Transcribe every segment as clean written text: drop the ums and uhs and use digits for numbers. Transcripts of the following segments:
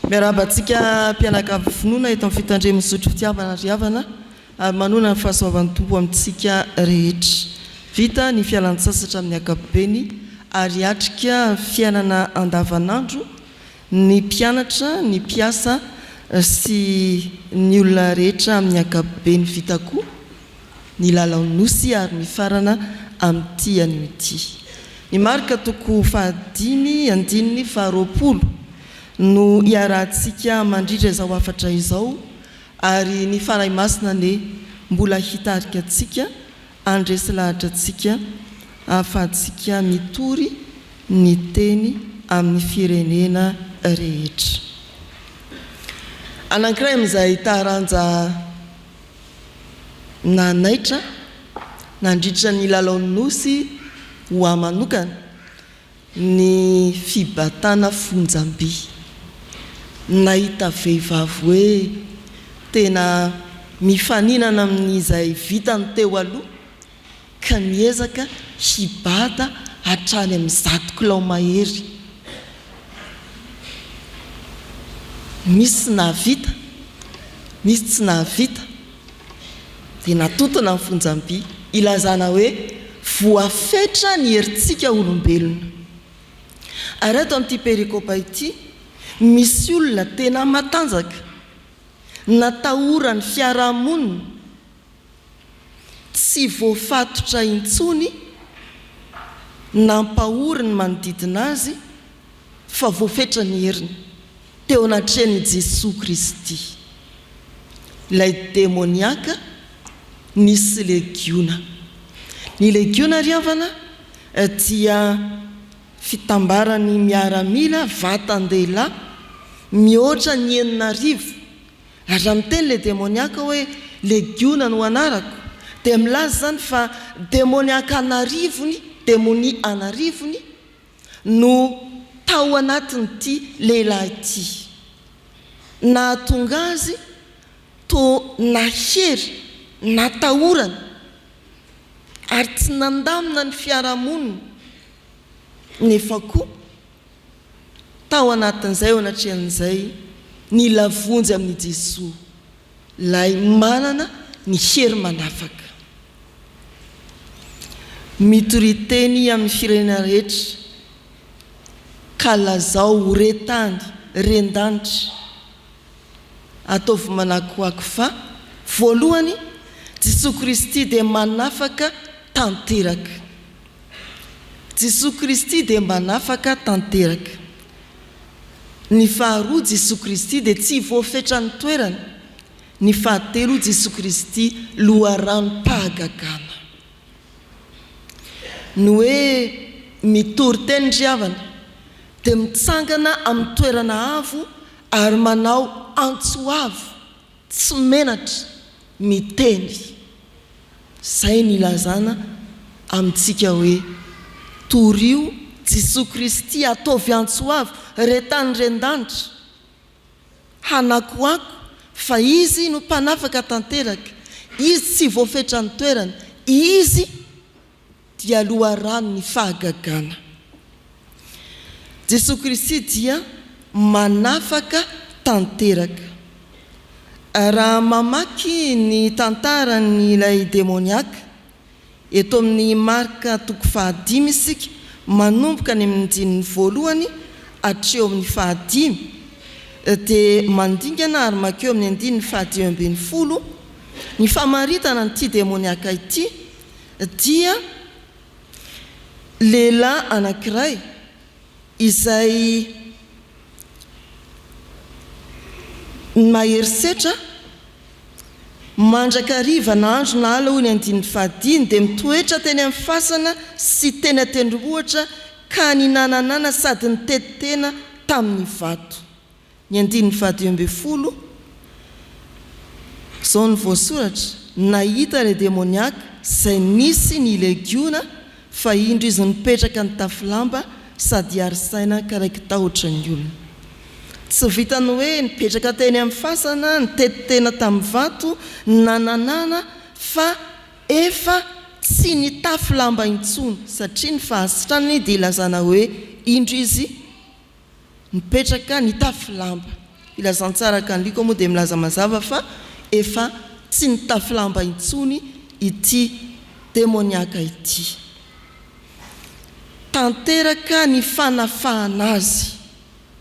Miarabantsika mpianakavy finoana eto amin'ny fitandremana misotro fitiavana riavana ary manona ny fahasoavan-tompo amintsika rehetra. Vita ny fialan-tsasatra amin'ny ankapobeny ary atrika fiainana andavanandro ny mpianatra, ny mpiasa sy ny olona rehetra amin'ny ankapobeny vita koa ny lalaonosy ary ny farana amin'ity an'ity. Ny marika toko fahadimy andininy faharoapolo no iarahantsika mandritra izao afatra izao ary ny fanahy masina ny mbola hitarika antsika andresy lahatra antsika ahafahantsika mitory ny teny amin'ny firenena rehetra. Anankiray amin'izay taranja nanaitra nandritra ny lalaonosy ho amanokana ny fibatana fonjam-by. Nahita vehivavy hoe tena mifaninana amin'izay vitany teo aloha ka miezaka hibata hatrany amin'ny 100 kilao mahery. Misy nahavita, misy tsy nahavita dia natotona ny fonjam-by ilazana hoe voafetra ny herintsika olombelona. Ary eto amin'ity perikopa ity misy olona tena matanjaka natahorany fiarahamonina tsy voafatotra intsony nampahoriny manodidina azy fa voafetra ny heriny teo anatrehany Jesosy Kristy. Ilay demoniaka nisy legiona. Ny legiona riavana dia fitambarany miaramila vatan-dehilahy mihoatra ny 9,000 ary amiteny le demoniaka hoe legiona no anarako dia milaza zany fa demoniaka anarivony, demonia anarivony no tao anatin'ity lehilahy ity. Nahatonga azy to nahery natahorana ary tsy nandamina ny fiarahamonina nefa koa tao anatin'izay ao anatrehan'izay ny lavonjy amin'ny Jesosy lay manana ny hery manafaka. Mitoriteny amin'ny firenena rehetra ka lazao retany rendanitra ataovy manakoako fa voalohany Jesosy Kristy dia manafaka tanteraka. Jesosy Kristy dia manafaka tanteraka. Ny faharoa Jesosy Kristy dia tsy voafetra ny toerana. Ny fahatelo Jesosy Kristy loharam-pahagagana. Ny hoe mitory teny riavana dia mitsangana amin'ny toerana avo ary manao antsoavo tsy menatra miteny. Zay ny lazana amintsika hoe torio Jesosy Kristy ataovy antsoavo retany rendanitra hanakoako fa izy no mpanafaka tanteraka. Izy tsy voafetra ny toerana, izy dia loharano ny fahagagana. Jesosy Kristy dia manafaka tanteraka. Raha mamaky ny tantaran'ilay demoniaka eto amin'ny marika toko fahadimy isika manomboka ny amin'ny andininy voalohany hatreo amin'ny fahadimy dia mandingana ary makeo amin'ny andininy fahadimy ambin'ny folo. Ny famaritana n'ity demoniaka ity dia lehilahy anankiray izay maherisetra mandrakariva na andro na ala hoy ny andin'ny fahadimy dia mitoetra teny amin'ny fasana sy teny atendrombohitra ka ny nananana sady ny tetitena tamin'ny vato. Ny andin'ny fahadimy ambin'ny folo zao ny voasoratra nahita ilay demoniaka izay nisy ny legiona fa indro izy nipetraka ny tafilamba sady arisaina ka raiky tahotra ny olona. Tsy vitany hoe nipetraka teny amin'ny fasana ny tetitena tamin'ny vato nananana fa efa tsy ny tafilamba intsony satria ny fahasitrany dia ilazana hoe indro izy nipetraka ny tafilamba. ilazantsara ka nyliko moa dia milaza mazava fa efa tsy nitafilamba intsony ity demoniaka ity. Tanteraka ny fanafahana azy,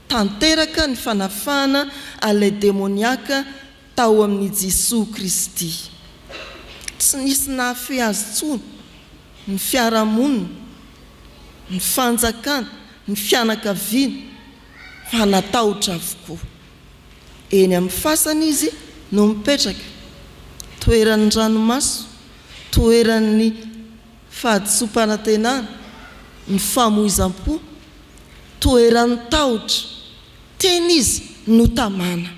tanteraka ny fanafahana an'ilay demoniaka tao amin'ny Jesosy Kristy. Tsy nisy nahafehy azy tsony, ny fiarahamonina, ny fanjakana, ny fianakaviana, fa natahotra avokoa. Eny amin'ny fasana izy no mipetraka, toeran'ny ranomaso, toeran'ny fahadisom-panantenana, ny famoizam-po, toeran'ny tahotra, teny izy no tamana.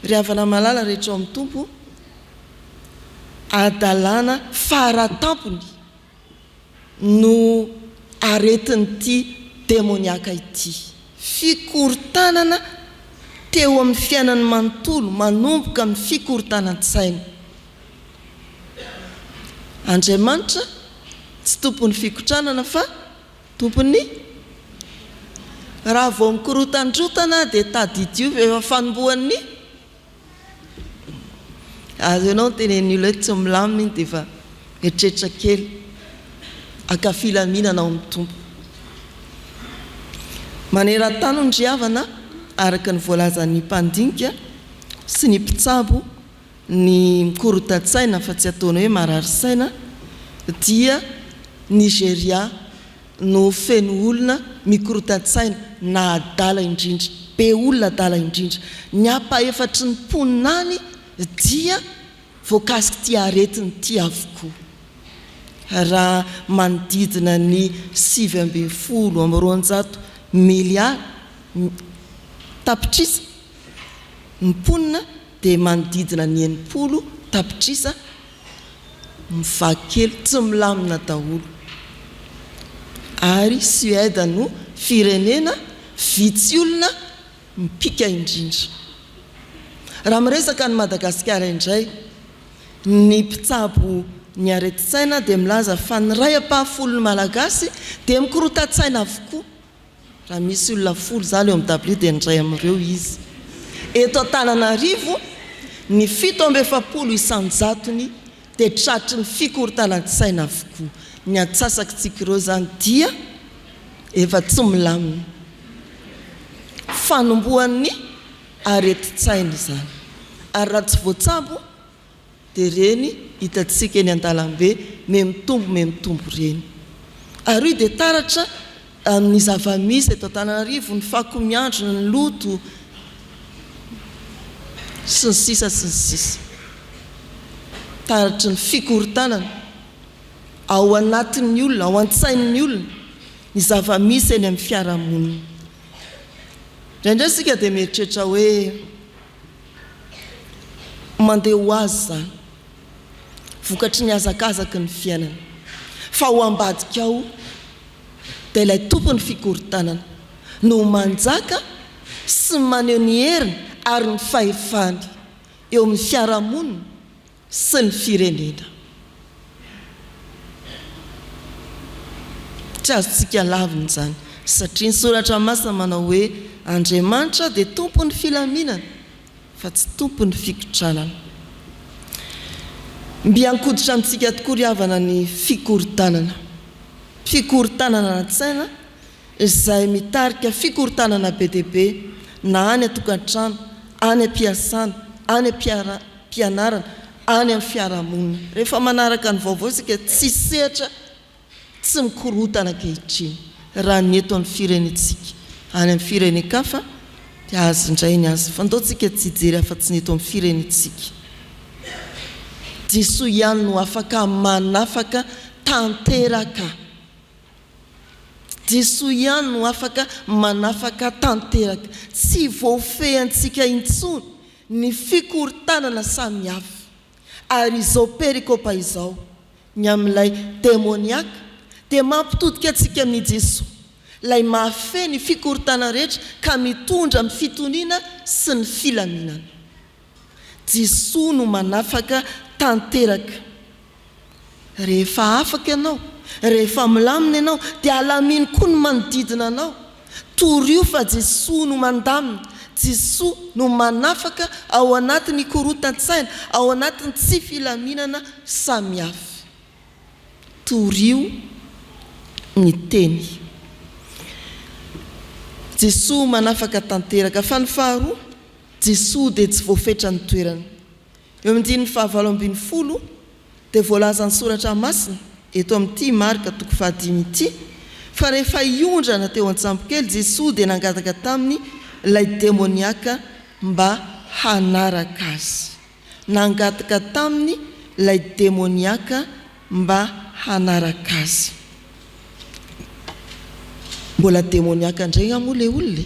Ry havana malala rehetra ao amin'ny tompo, adalana faratampony no aretin'ity demoniaka ity. Fikorontanana teo amin'ny fiainany manontolo, manomboka amin'ny fikorontanan-tsaina. Andriamanitra tsy tompony fikotranana fa tompony raha vao mikorotan-drotana dia tadidio efa fanombohan'ny azo ianao tenen'ny olona tsy milamina dia efa eritreretra kely akafilaminana ao amin'ny tompo. Maneran-tany ny havana araka ny voalazan'ny mpandinika sy ny mpitsabo ny mikorotan-tsaina fa tsy ataony hoe marary-saina dia Nigeria no feno olona mikorotan-tsaina na adala indrindra, be olona adala indrindra. Ny apa-efatry ny mponinany dia voankaziky ty aretiny ty avokoa. Raha manodidina ny 720 miliary tapitrisa ny mponina dia manodidina ny 80 tapitrisa mivakely tsy milamina daholo. Ary Suède no firenena vitsy olona mipika indrindra. Raha miresaka ny Madagasikara indray, ny mpitsabo ny areti-tsaina dia milaza fa ny ray ampahafolony malagasy dia mikorotan-tsaina avokoa. Raha misy olona 10 zany eo amin'ny W dia ny ray amin'ireo izy. Eto Antananarivo ny 770 isan-jatony dia tratry ny fikorontanan-tsaina avokoa. Ny antsasakytsika ireo zany dia efa tsy milamina. Fanombohan'ny areti-tsaina izany. Ary raha tsy voatsabo dia reny hitantsika eny an-dalambe mitombo reny. Ary dia taratra amin'ny zava-misy eto Antananarivo, ny fakomiandro, ny loto sy ny sisa sy ny sisa. Taratry ny fikorontanana ao anatin'ny olona, ao an-tsain'ny olona, ny zava-misy eny amin'ny fiarahamonina. Indraindray isika dia mieritreritra hoe mandeha ho azy zany, vokatry ny azakazaky ny fiainana. Fa ho ambadika ao dia ilay tompony fikorontanana no manjaka sy maneho ny heriny ary ny fahefany eo amin'ny fiarahamonina sy ny firenena. Tsy azontsika lavina izany satria ny soratra masina manao hoe Andriamanitra dia tompony filaminana fa tsy tompony fikotranana. Mbiankoditra amintsika tokoa ry havana ny fikorontanana. Fikorontanana an-tsaina izay mitarika fikorontanana be dia be na any an-tokantrano, any am-piasana, any am-pianarana, any amin'ny fiarahamonina. Rehefa manaraka ny vaovao isika tsy sehatra tsy mikorotana ankehitriny raha ny eto amin'ny firenentsika. Any amin'ny firenen-kafa dia azo indray ny azy fandaontsika tsy hijery afa-tsy ny eto amin'ny firenentsika. Jesosy ihany no afaka manafaka tanteraka. Jesosy ihany no afaka manafaka tanteraka. Tsy voafehantsika intsony ny fikorontanana samihafa. Ary izao perikopa izao ny amin'ilay demoniaka dia mampitodika antsika amin'ny Jesosy, ilay mahafehy ny fikorontanana rehetra ka mitondra amin'ny fitoniana sy ny filaminana. Jesosy no manafaka tanteraka. Rehefa afaka ianao, rehefa milamina ianao dia alaminy koa ny manodidina anao. Torio fa Jesosy no mandamina, Jesoa no manafaka ao anatin'ny korotan-tsaina, ao anatin'ny tsy filaminana samihafa. Torio ny teny. Jesoa manafaka tanteraka. Fa ny faharoa, Jesoa dia tsy voafetra ny toerana. Eo amin'ny 19 dia voalaza ny soratra masina eto amin'ity Marka 5 ity, fa rehefa iondrana teo an-tsampokely Jesoa dia nangataka taminy ilay demoniaka mba hanaraka azy. Nangataka taminy ilay demoniaka mba hanaraka azy. Mbola demoniaka indray moa ilay olona.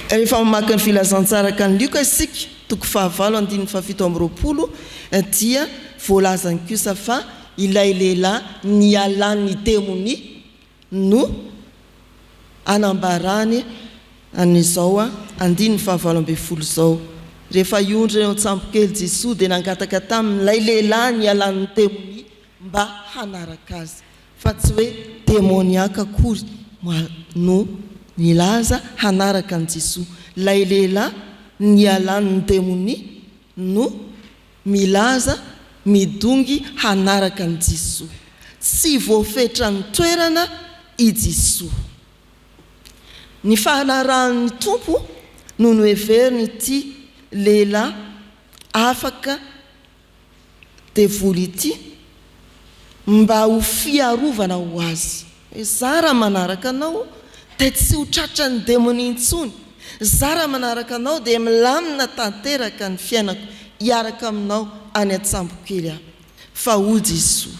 Rehefa mamaky ny filazantsara ka ny Luka isika 5:17 dia voalazany kosa fa ilay lehilahy nialan'ny demonia no anambarany an'izao 5:20 zao. Rehefa iondrina eo an-tsampokely Jesoa dia nangataka tamin'ilay lehilahy nialan'ny demonia mba hanaraka azy. Fa tsy hoe demoniaka akory no nilaza hanaraka an Jesoa. Ilay lehilahy nialan'ny demonia no milaza midongy hanaraka an Jesoa. Tsy voafetra ny toerana i Jesoa. Ny fahanarahan'ny tompo no noheveriny ity lehilahy afaka devoly ity mba ho fiarovana ho azy. Zara manaraka anao dia tsy ho tratra ny demonia intsony. Zara manaraka anao dia milamina tanteraka ny fiainako hiaraka aminao any an-tsambokely aho. Fa ho Jesoa.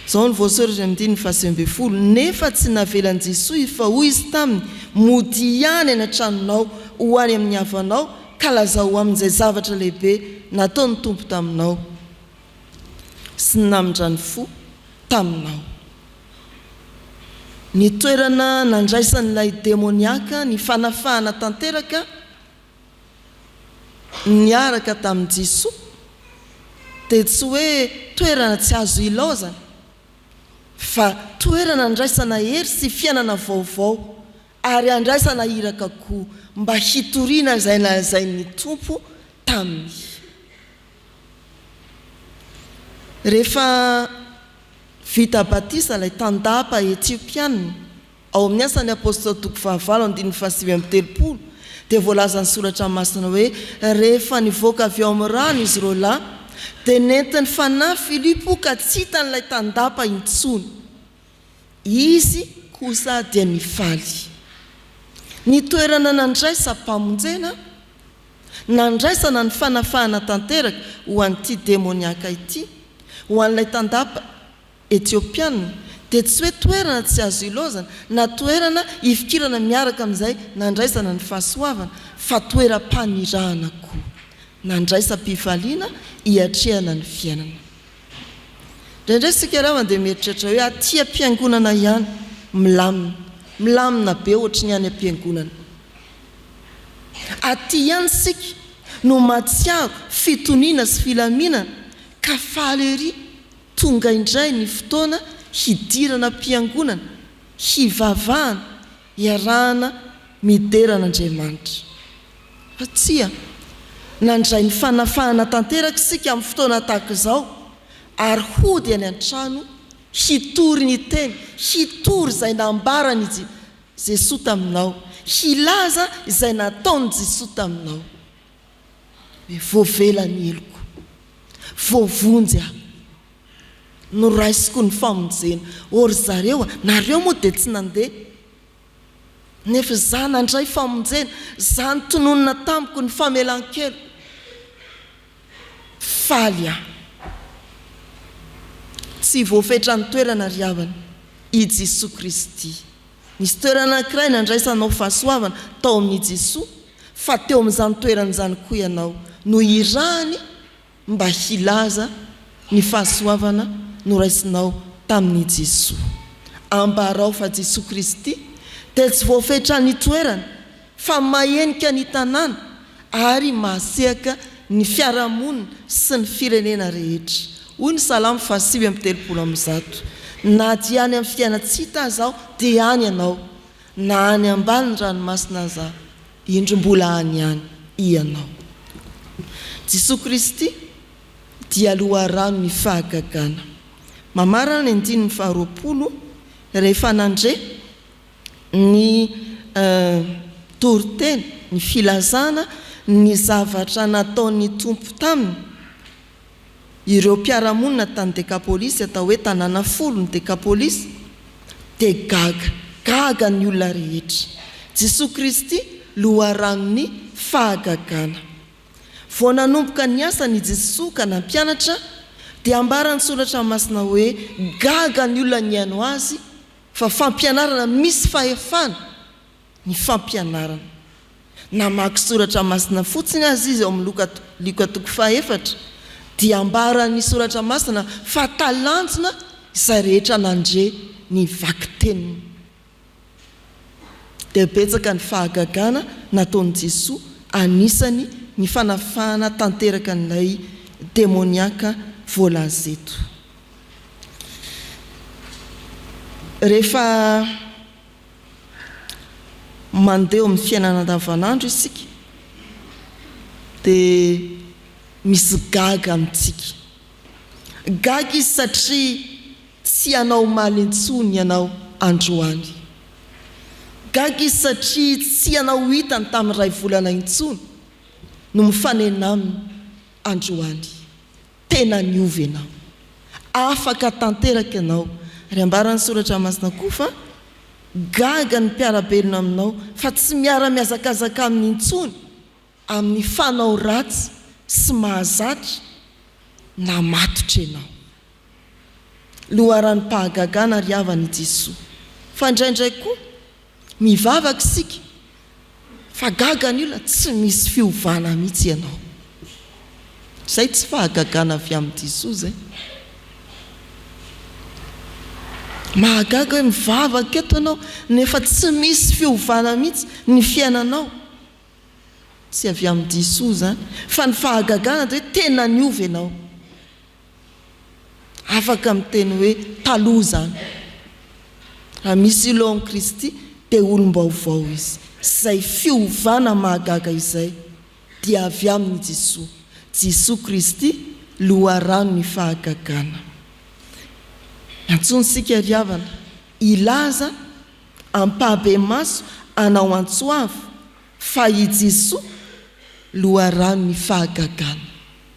Zao ny voasoratra amin'ny 19 nefa tsy navelan'i Jesoa fa hoy izy taminy, mody ihany any an-tranonao ho any amin'ny havanao ka lazao amin'izay zavatra lehibe nataony tompo taminao sy namindrany fo taminao. Ny toerana nandraisan'ilay demoniaka ny fanafahana tanteraka niaraka tamin'i Jesoa dia tsy hoe toerana tsy azo ilaozana, fa toerana andraisana hery sy fiainana vaovao ary andraisana iraka koa mba hitoriana izay nalazain'ny tompo taminy. Rehefa vita batisa ilay tandapa etiopiana ao amin'ny asan'ny apôstôly 20:7 dia voalaza ny soratra masina hoe rehefa nivoaka avy ao amin'ny rano izy ireo lahy dia nentiny fanahy Filipo ka tsy hitan'ilay tandapa intsony. Izy kosa dia nifaly. Ny toerana nandraisa mpamonjena, nandraisana ny fanafahana tanteraka ho an'ity demoniaka ity, ho an'ilay tandapa etiopiana dia tsy hoe toerana tsy azo ilaozana na toerana ifikirana miaraka amin'izay nandraisana ny fahasoavana, fa toeram-panirahana koa. Nandraisam-pifaliana hiatrehana ny fiainana. Indraindray isika raha dia mieritreritra hoe aty am-piangonana ihany milamina be ohatry ny any am-piangonana. Aty ihany isika no matsiaro fitoniana sy filaminana ka faly ery tonga indray ny fotoana hidirana am-piangonana, hivavahana, hiarahana mideran'Andriamanitra. Fa tsia nandray ny fanafahana tanteraka isika amin'ny fotoana tahaka izao ary hody any an-trano hitory ny teny, hitory izay nambarany Jesoa taminao, hilaza izay nataony Jesoa taminao. Voavela ny eloko, voavonjy aho, noraisiko ny famonjena. Ory zareo nareo moa dia tsy nandeha, nefa za nandray famonjena, za nitononona tamiko ny famelan-kelo. Faly aho. Tsy voafetra ny toerana ry havana i Jesoa Kristy. Nisy toerana anankiray nandraisanao fahasoavana tao amin'ny Jesoa, fa teo amin'izany toerana izany koa ianao no irahany mba hilaza ny fahasoavana noraisinao tamin'ny Jesoa. Ambarao fa Jesoa Kristy dia tsy voafetra ny toerana fa mahenika ny tanàna ary mahasehaka ny fiarahamonina sy ny firenena rehetra. Hoy ny Salamo 5:30 na dia any amin'ny fiaina tsy hita aho dia any ianao, na any ambany ranomasina aza indrombola any ihany ianao. Jesosy Kristy dia loharano ny fahagagana. Mamarana ny 10:20 rehefa nandre ny toriteny, ny filazana ny zavatra nataon'ny tompo taminy. Ireo mpiaramonina tany Dekapolisy, atao hoe tanàna 10 ny Dekapolisy, dia gaga ny olona rehetra. Jesosy Kristy loharanony fahagagana. Vao nanomboka ny asa ny Jesosy ka nampianatra, dia ambarany soratra masina hoe gaga ny olona niaino azy, fa fampianarana misy fahefana ny fampianarana. Namaky soratra masina fotsiny azy izy ao amin'ny Luka 4:4, dia ambarany soratra masina fa talanjona izay rehetra nandre ny vaky teniny. Dia betsaka ny fahagagana nataon'i Jesosy anisany ny fanafahana tanteraka n'ilay demoniaka voalaza eto. Rehefa mandeha amin'ny fiainana andavanandro isika, dia misy gaga amintsika. Gaga izy satria tsy anao maly intsony ianao androany. Gaga izy satria tsy anao hitany tamin'ny ray volana intsony no mifanena aminy androany. Tena niova ianao, afaka tanteraka ianao. Ry ambarany soratra masina koa fa gaga ny mpiarabelona aminao, fa tsy miara-miazakazaka amin'ny intsony amin'ny fanao ratsy sy mahazatra na matotra ianao. Loharam-pahagagana ry havany Jesosy. Fa indraindray koa mivavaka isika, fa gaga ny olona tsy misy fiovana mihitsy ianao. Zay tsy fahagagana avy amin'ny Jesosy zay. Mahagaga hoe mivavaka eto ianao nefa tsy misy fiovana mihitsy ny fiainanao. Tsy avy amin'ny Jesosy zany, fa ny fahagagana dia hoe tena niova ianao. Afaka miteny hoe taloha zany. Raha misy ilo amin'ny Kristy dia olom-baovao izy. Zay fiovana mahagaga izay dia avy amin'ny Jesosy. Jesosy Kristy loharano ny fahagagana. Antsonsika ry havana, ilaza ampahabe maso anao antsoavo fa i Jesosy loharano ny fahagagana.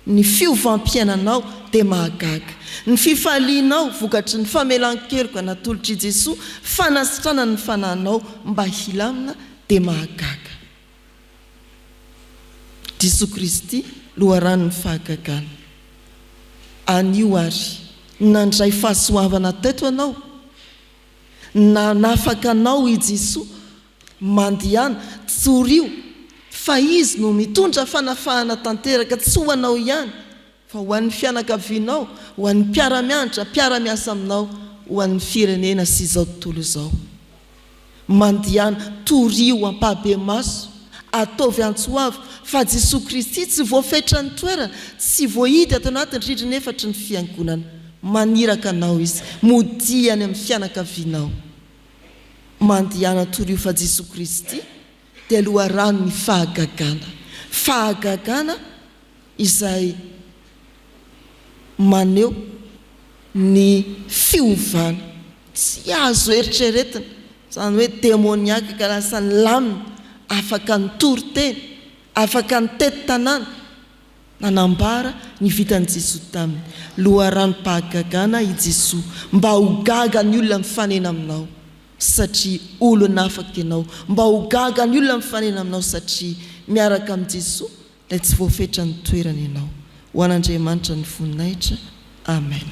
Ny fiovampiainanao dia mahagaga. Ny fifalianao vokatry ny famelan-keloka anatolotry Jesosy, fanasitrana ny fananao mba hilamina dia mahagaga. Jesosy Kristy loharano ny fahagagana. Anio ary nandray fahasoavana teto anao, na nafaka anao i Jesosy mandihana tsorio, fa izy no mitondra fanafahana tanteraka, tsy ho anao ihany fa ho an'ny fianakavianao, ho an'ny mpiara-mianatra, mpiara-miasa aminao, ho an'ny firenena sy izao tontolo izao. Mandihana torio ampahabe maso, ataovy antsoavo, fa Jesosy Kristy tsy voafetra ny toerana, tsy voahity ato anatin'ny rindrina efatra ny fiangonana. Maniraka anao izy, modia any amin'ny fianakavianao. Mandihana torio fa Jesosy Kristy dia loharano ny fahagagana. Fahagagana izay maneho ny fiovana, tsy azo eritreretina, zany hoe demoniaka ka lasa ny lamina, afaka ny toriteny, afaka ny tety tanàna. Nanambara ny vitan'i Jesosy taminy. Loharam-pahagagana i Jesosy mba ho gaga ny olona mifanena aminao satria olona afaka ianao, mba ho gaga ny olona mifanena aminao satria miaraka amin'ny Jesosy dia tsy voafetra ny toerana ianao. Ho an'Andriamanitra ny voninahitra. Amen.